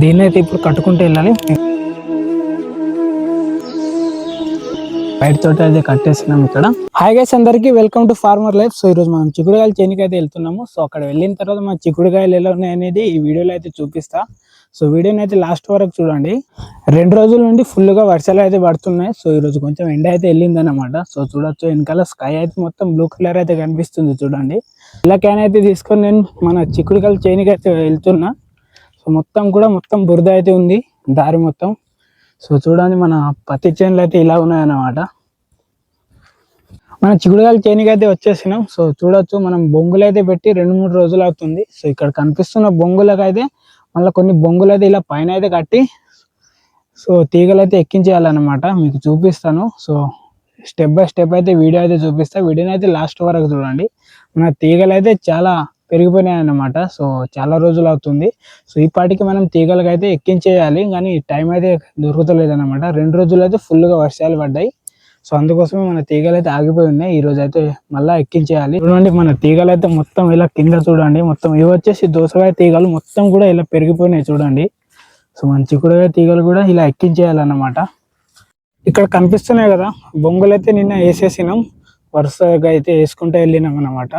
దీన్ని అయితే ఇప్పుడు కట్టుకుంటూ వెళ్ళాలి. బయట తోట అయితే కట్టేస్తున్నాం ఇక్కడ. హాయ్ గైస్, అందరికి welcome to farmer life. So ఈరోజు మనం చిక్కుడుకాయలు చేనికి అయితే వెళ్తున్నాము. సో అక్కడ వెళ్ళిన తర్వాత మన చిక్కుడుకాయలు ఎలా ఉన్నాయి అనేది ఈ వీడియోలో అయితే చూపిస్తా. సో వీడియోని అయితే లాస్ట్ వరకు చూడండి. 2 రోజుల నుండి ఫుల్ గా వర్షాలు అయితే పడుతున్నాయి. సో ఈ రోజు కొంచెం ఎండ అయితే వెళ్ళింది అనమాట. సో చూడొచ్చు, వెనకాల స్కై అయితే మొత్తం బ్లూ కలర్ అయితే కనిపిస్తుంది చూడండి. ఇలా క్యాన్ అయితే తీసుకొని నేను మన చిక్కుడుకాయలు చేనికి అయితే వెళ్తున్నా. సో మొత్తం బురద అయితే ఉంది దారి మొత్తం. సో చూడండి, మన పత్తి చేనులు అయితే ఇలా ఉన్నాయన్నమాట. మన చిక్కుడుకాయలు చేనికి అయితే వచ్చేసినాం. సో చూడొచ్చు, మనం బొంగులు అయితే పెట్టి 2-3 రోజులు అవుతుంది. సో ఇక్కడ కనిపిస్తున్న బొంగులకు అయితే మళ్ళీ కొన్ని బొంగులు అయితే ఇలా పైన అయితే కట్టి సో తీగలు అయితే ఎక్కించేయాలన్నమాట. మీకు చూపిస్తాను. సో స్టెప్ బై స్టెప్ అయితే వీడియో అయితే చూపిస్తా. వీడియోని అయితే లాస్ట్ వరకు చూడండి. మన తీగలు అయితే చాలా పెరిగిపోయినాయి అన్నమాట. సో చాలా రోజులు అవుతుంది. సో ఈ పాటికి మనం తీగలకు అయితే ఎక్కించేయాలి, కానీ టైం అయితే దొరుకుతలేదు అనమాట. 2 రోజులు అయితే ఫుల్గా వర్షాలు పడ్డాయి. సో అందుకోసమే మన తీగలు అయితే ఆగిపోయి ఉన్నాయి. ఈ రోజు అయితే మళ్ళీ ఎక్కించేయాలి. చూడండి, మన తీగలు అయితే మొత్తం ఇలా కింద చూడండి. మొత్తం ఇవి వచ్చేసి దోసకాయ తీగలు మొత్తం కూడా ఇలా పెరిగిపోయినాయి చూడండి. సో మన చిక్కుడుకాయ తీగలు కూడా ఇలా ఎక్కించేయాలన్నమాట. ఇక్కడ కనిపిస్తున్నాయి కదా బొంగులు అయితే నిన్న వేసేసినాం, వరుసగా అయితే వేసుకుంటూ వెళ్ళినాం అనమాట.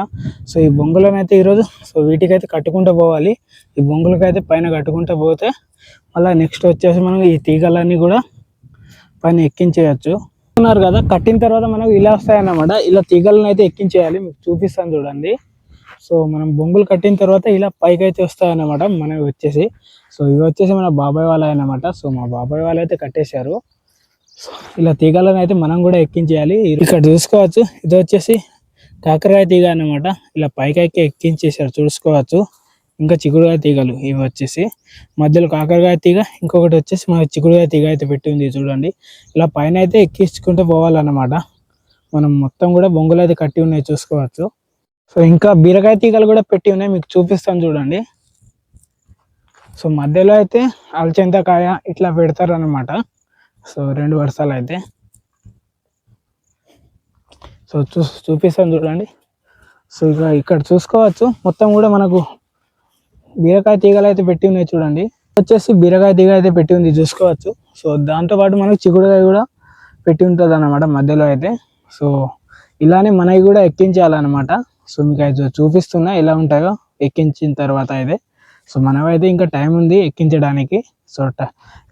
సో ఈ బొంగులను అయితే ఈరోజు సో వీటికైతే కట్టుకుంటూ పోవాలి. ఈ బొంగులకైతే పైన కట్టుకుంటూ పోతే మళ్ళీ నెక్స్ట్ వచ్చేసి మనం ఈ తీగలన్నీ కూడా పైన ఎక్కించేయచ్చు. ఉన్నారు కదా, కట్టిన తర్వాత మనకు ఇలా వస్తాయన్నమాట. ఇలా తీగలను అయితే ఎక్కించేయాలి. మీకు చూపిస్తాను చూడండి. సో మనం బొంగులు కట్టిన తర్వాత ఇలా పైకి అయితే వస్తాయన్నమాట మనవి వచ్చేసి. సో ఇవి వచ్చేసి మన బాబాయ్ వాళ్ళ అన్నమాట. సో మా బాబాయ్ వాళ్ళు అయితే కట్టేశారు. సో ఇలా తీగలను అయితే మనం కూడా ఎక్కించేయాలి. ఇక్కడ చూసుకోవచ్చు, ఇది వచ్చేసి కాకరకాయ తీగ అన్నమాట. ఇలా పైకి ఎక్కించేసారు చూసుకోవచ్చు. ఇంకా చిక్కుడుకాయ తీగలు ఇవి వచ్చేసి మధ్యలో కాకరకాయ తీగ, ఇంకొకటి వచ్చేసి మన చిక్కుడుకాయ తీగ అయితే పెట్టి ఉంది చూడండి. ఇలా పైన అయితే ఎక్కించుకుంటూ పోవాలన్నమాట. మనం మొత్తం కూడా బొంగులు అయితే కట్టి ఉన్నాయి చూసుకోవచ్చు. సో ఇంకా బీరకాయ తీగలు కూడా పెట్టి ఉన్నాయి, మీకు చూపిస్తాను చూడండి. సో మధ్యలో అయితే అలచెంతకాయ ఇట్లా పెడతారు అన్నమాట. సో 2 వరుసలు అయితే సో చూపిస్తాను చూడండి. సో ఇక్కడ చూసుకోవచ్చు, మొత్తం కూడా మనకు బీరకాయ తీగలు అయితే పెట్టి ఉన్నాయి చూడండి. వచ్చేసి బీరకాయ తీగ అయితే పెట్టి ఉంది చూసుకోవచ్చు. సో దాంతోపాటు మనకు చిక్కుడుకాయ కూడా పెట్టి ఉంటుంది అన్నమాట మధ్యలో అయితే. సో ఇలానే మనకి కూడా ఎక్కించాలన్నమాట. సో మీకు అయితే చూపిస్తున్నా ఎలా ఉంటాయో ఎక్కించిన తర్వాత అయితే. సో మనమైతే ఇంకా టైం ఉంది ఎక్కించడానికి. సో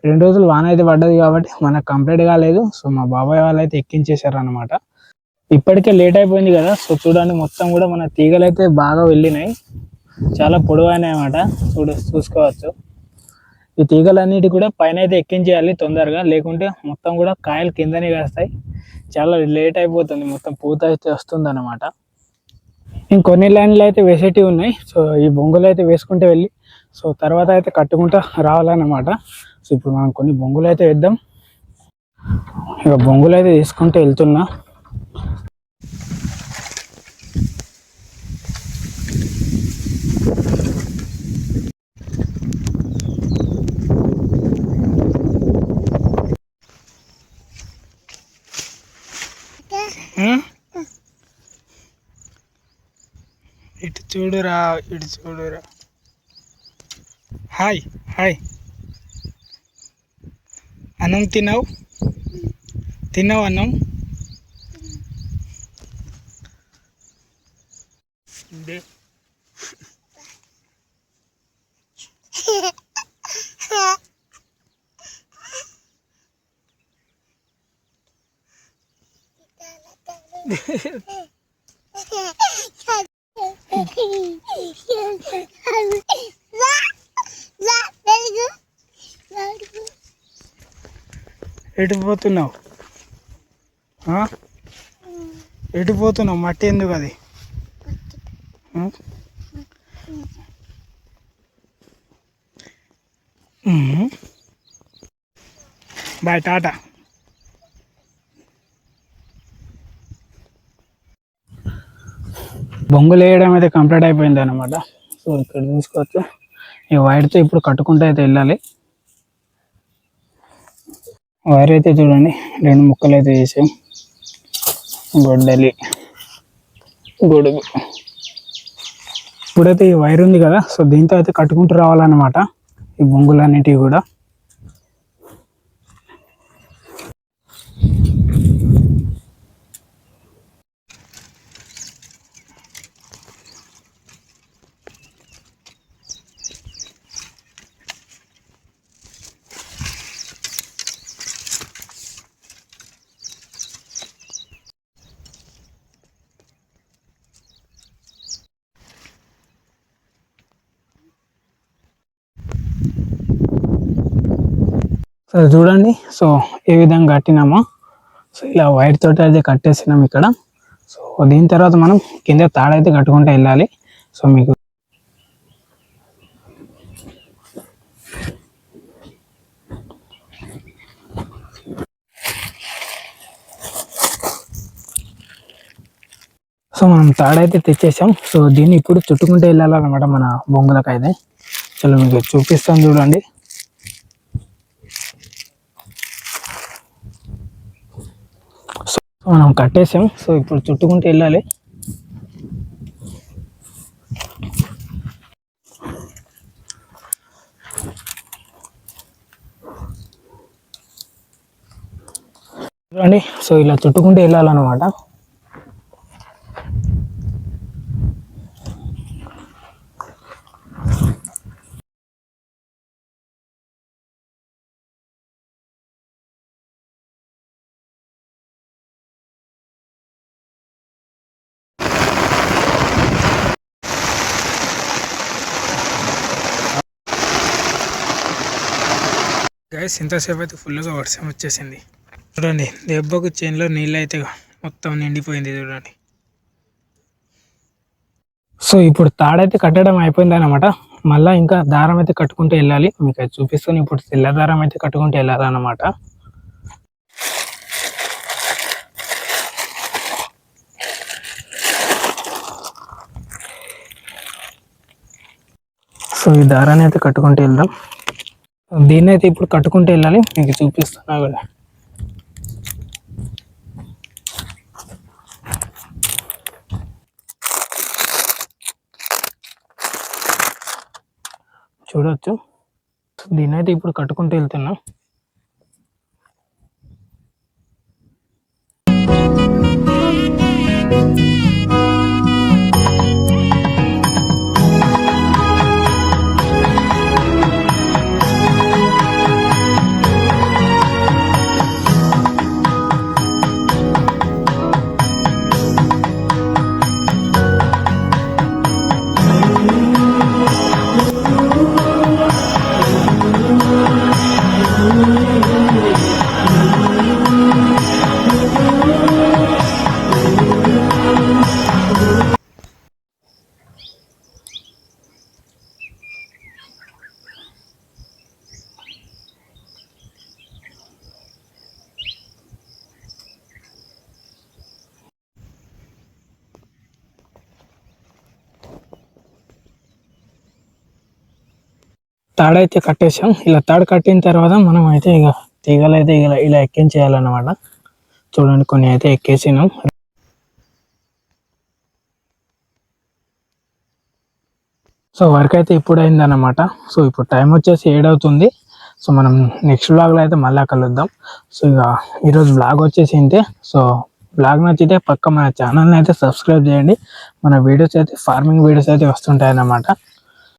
2 రోజులు వాన అయితే పడ్డది కాబట్టి మనకు కంప్లీట్ కాలేదు. సో మా బాబాయ్ వాళ్ళు అయితే ఎక్కించేశారు అనమాట. ఇప్పటికే లేట్ అయిపోయింది కదా. సో చూడండి, మొత్తం కూడా మన తీగలు అయితే బాగా వెళ్ళినాయి, చాలా పొడవైనాయి అన్నమాట. చూసుకోవచ్చు. ఈ తీగలన్నిటి కూడా పైన అయితే ఎక్కించేయాలి తొందరగా, లేకుంటే మొత్తం కూడా కాయలు కిందనే కాస్తాయి. చాలా లేట్ అయిపోతుంది, మొత్తం పూత అయితే వస్తుంది అన్నమాట. ఇంకొన్ని లైన్లు అయితే వేసేటివి ఉన్నాయి. సో ఈ బొంగులు అయితే వేసుకుంటూ వెళ్ళి సో తర్వాత అయితే కట్టుకుంటూ రావాలన్నమాట. సో ఇప్పుడు మనం కొన్ని బొంగులు అయితే వేద్దాం. ఇక బొంగులు అయితే తీసుకుంటూ వెళ్తున్నా. ఇటు చూడురా, ఇటు చూడురా. Hi hi. అన్నం తిన్నావు అన్నం? ఎటు పోతున్నావు? ఎటు పోతున్నావు? మట్టి ఎందుకు అది? బాయ్, టాటా. బొంగులు వేయడం అయితే కంప్లీట్ అయిపోయింది అన్నమాట. సో ఇక్కడ చూసుకోవచ్చు, ఈ వైర్తో ఇప్పుడు కట్టుకుంటూ అయితే వెళ్ళాలి. వైర్ అయితే చూడండి 2 ముక్కలు అయితే వేసాం. గొడ్డలి, గొడుగు. ఇప్పుడైతే ఈ వైర్ ఉంది కదా, సో దీంతో అయితే కట్టుకుంటూ రావాలన్నమాట. ఈ బొంగులన్నిటివి కూడా. సో చూడండి, సో ఏ విధంగా కట్టినామో, సో ఇలా వైర్ తోటి అయితే కట్టేసినాం ఇక్కడ. సో దీని తర్వాత మనం కింద తాడైతే కట్టుకుంటూ వెళ్ళాలి. సో మీకు సో మనం తాడైతే తెచ్చేసాం. సో దీన్ని ఇప్పుడు చుట్టుకుంటూ వెళ్ళాలన్నమాట మన బొంగులకైతే. చలో మీకు చూపిస్తాను చూడండి. సో మనం కట్టేసాం. సో ఇప్పుడు చుట్టుకుంటూ వెళ్ళాలి. చూడండి, సో ఇలా చుట్టుకుంటూ వెళ్ళాలన్నమాట. గైస్, ఇంతసేపు అయితే ఫుల్గా వర్షం వచ్చేసింది. చూడండి, దెబ్బకు చేనులో నీళ్ళు అయితే మొత్తం నిండిపోయింది చూడండి. సో ఇప్పుడు తాడైతే కట్టడం అయిపోయింది అనమాట. మళ్ళీ ఇంకా దారం అయితే కట్టుకుంటూ వెళ్ళాలి. మీకు అది చూపిస్తాను. ఇప్పుడు తెల్ల దారం అయితే కట్టుకుంటూ వెళ్ళాలన్నమాట. సో ఈ దారాన్ని అయితే కట్టుకుంటూ వెళ్దాం. దీన్ని అయితే ఇప్పుడు కట్టుకుంటూ వెళ్ళాలి. మీకు చూపిస్తున్నా కూడా. చూడొచ్చు, దీన్ని అయితే ఇప్పుడు కట్టుకుంటూ వెళ్తున్నాం. తాడైతే కట్టేసాం. ఇలా తాడు కట్టిన తర్వాత మనం అయితే ఇక తీగలు అయితే ఇలా ఎక్కించేయాలన్నమాట. చూడండి, కొన్ని అయితే ఎక్కేసినాం. సో వర్క్ అయితే ఇప్పుడు అయిందన్నమాట. సో ఇప్పుడు టైం వచ్చేసి 7 అవుతుంది. సో మనం నెక్స్ట్ బ్లాగ్లో అయితే మళ్ళీ కలుద్దాం. సో ఇక ఈరోజు బ్లాగ్ వచ్చేసి ఇంతే. సో బ్లాగ్ నచ్చితే పక్క మన ఛానల్ని అయితే సబ్స్క్రైబ్ చేయండి. మన వీడియోస్ అయితే ఫార్మింగ్ వీడియోస్ అయితే వస్తుంటాయి అన్నమాట.